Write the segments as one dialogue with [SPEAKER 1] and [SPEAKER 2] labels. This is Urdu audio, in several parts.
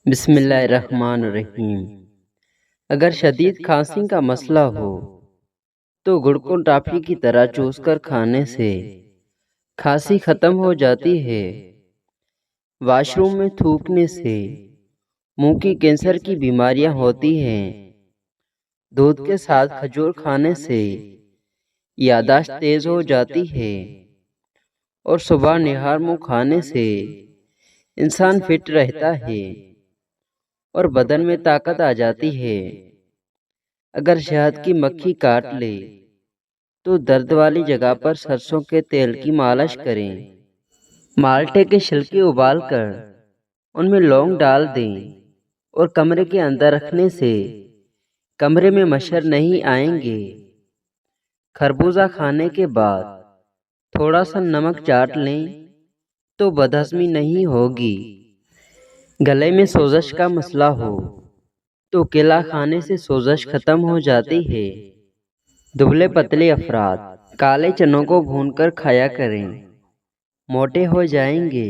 [SPEAKER 1] بسم اللہ الرحمن الرحیم۔ اگر شدید کھانسی کا مسئلہ ہو تو گڑ کو ٹافی کی طرح چوس کر کھانے سے کھانسی ختم ہو جاتی ہے۔ واش روم میں تھوکنے سے منہ کی کینسر کی بیماریاں ہوتی ہیں۔ دودھ کے ساتھ کھجور کھانے سے یادداشت تیز ہو جاتی ہے، اور صبح نہار منہ کھانے سے انسان فٹ رہتا ہے اور بدن میں طاقت آ جاتی ہے۔ اگر شہد کی مکھی کاٹ لے تو درد والی جگہ پر سرسوں کے تیل کی مالش کریں۔ مالٹے کے چھلکے ابال کر ان میں لونگ ڈال دیں اور کمرے کے اندر رکھنے سے کمرے میں مچھر نہیں آئیں گے۔ خربوزہ کھانے کے بعد تھوڑا سا نمک چاٹ لیں تو بدہضمی نہیں ہوگی۔ گلے میں سوزش کا مسئلہ ہو تو کیلا کھانے سے سوزش ختم ہو جاتی ہے۔ دبلے پتلے افراد کالے چنوں کو بھون کر کھایا کریں، موٹے ہو جائیں گے۔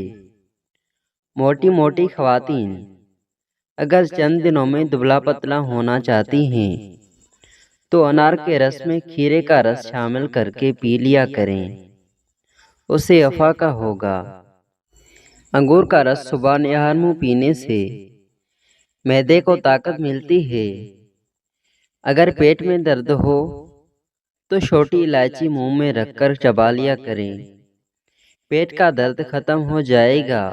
[SPEAKER 1] موٹی خواتین اگر چند دنوں میں دبلا پتلا ہونا چاہتی ہیں تو انار کے رس میں کھیرے کا رس شامل کر کے پی لیا کریں، اسے افاقہ ہوگا۔ انگور کا رس صبح نہار منہ پینے سے معدے کو طاقت ملتی ہے۔ اگر پیٹ میں درد ہو تو چھوٹی الائچی منہ میں رکھ کر چبا لیا کریں، پیٹ کا درد ختم ہو جائے گا۔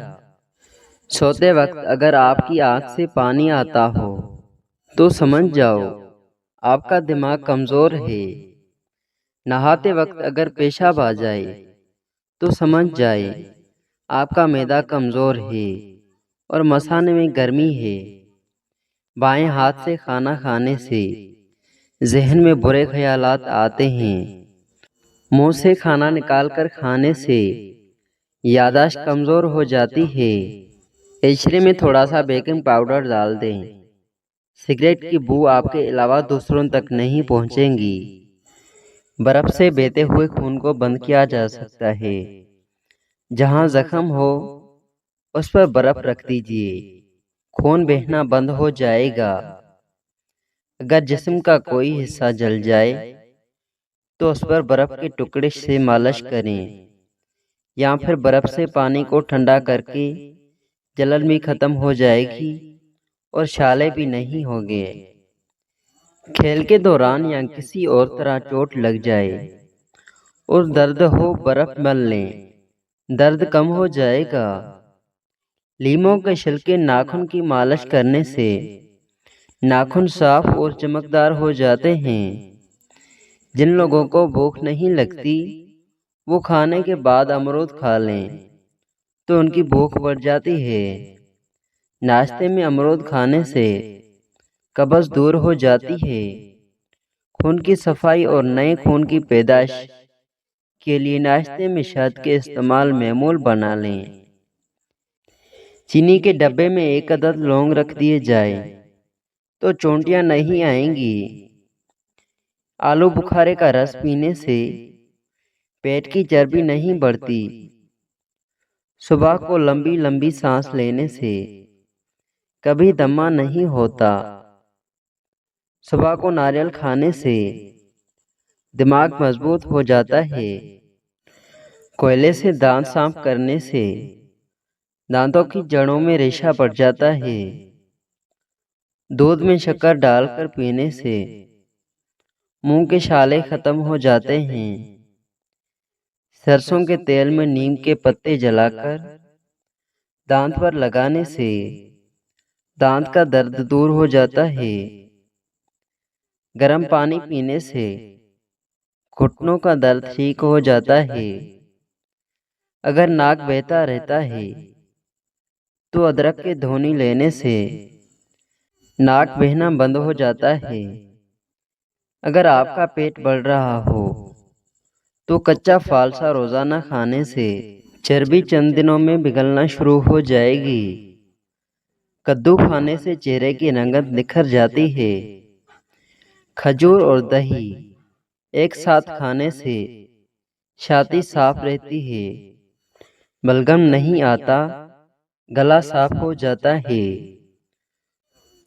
[SPEAKER 1] سوتے وقت اگر آپ کی آنکھ سے پانی آتا ہو تو سمجھ جاؤ آپ کا دماغ کمزور ہے۔ نہاتے وقت اگر پیشاب آ جائے تو سمجھ جائے آپ کا معدہ کمزور ہے اور مثانے میں گرمی ہے۔ بائیں ہاتھ سے کھانا کھانے سے ذہن میں برے خیالات آتے ہیں۔ منہ سے کھانا نکال کر کھانے سے یادداشت کمزور ہو جاتی ہے۔ عشرے میں تھوڑا سا بیکنگ پاؤڈر ڈال دیں، سگریٹ کی بو آپ کے علاوہ دوسروں تک نہیں پہنچیں گی۔ برف سے بہتے ہوئے خون کو بند کیا جا سکتا ہے۔ جہاں زخم ہو اس پر برف رکھ دیجیے، خون بہنا بند ہو جائے گا۔ اگر جسم کا کوئی حصہ جل جائے تو اس پر برف کے ٹکڑے سے مالش کریں، یا پھر برف سے پانی کو ٹھنڈا کر کے جلن بھی ختم ہو جائے گی اور چھالے بھی نہیں ہوگے۔ کھیل کے دوران یا کسی اور طرح چوٹ لگ جائے اور درد ہو برف مل لیں، درد کم ہو جائے گا۔ لیموں کے چھلکے ناخن کی مالش کرنے سے ناخن صاف اور چمکدار ہو جاتے ہیں۔ جن لوگوں کو بھوک نہیں لگتی وہ کھانے کے بعد امرود کھا لیں تو ان کی بھوک بڑھ جاتی ہے۔ ناشتے میں امرود کھانے سے قبض دور ہو جاتی ہے۔ خون کی صفائی اور نئے خون کی پیدائش کے لیے ناشتے میں شہد کے استعمال معمول بنا لیں۔ چینی کے ڈبے میں 1 عدد لونگ رکھ دیے جائیں تو چونٹیاں نہیں آئیں گی۔ آلو بخارے کا رس پینے سے پیٹ کی چربی نہیں بڑھتی۔ صبح کو لمبی لمبی سانس لینے سے کبھی دمہ نہیں ہوتا۔ صبح کو ناریل کھانے سے دماغ مضبوط ہو جاتا ہے۔ کوئلے سے دانت صاف کرنے سے دانتوں کی جڑوں میں ریشہ بڑھ جاتا ہے۔ دودھ میں شکر ڈال کر پینے سے منہ کے چھالے ختم ہو جاتے ہیں۔ سرسوں کے تیل میں نیم کے پتے جلا کر دانت پر لگانے سے دانت کا درد دور ہو جاتا ہے۔ گرم پانی پینے سے گھٹنوں کا درد ٹھیک ہو جاتا ہے۔ اگر ناک بہتا رہتا ہے تو ادرک کے دھونی لینے سے ناک بہنا بند ہو جاتا ہے۔ اگر آپ کا پیٹ بڑھ رہا ہو تو کچا فالسا روزانہ کھانے سے چربی چند دنوں میں پگھلنا شروع ہو جائے گی۔ کدو کھانے سے چہرے کی رنگت نکھر جاتی ہے۔ کھجور اور دہی ایک ساتھ کھانے سے چھاتی صاف رہتی ہے، بلغم نہیں آتا، گلا صاف ہو جاتا ہے۔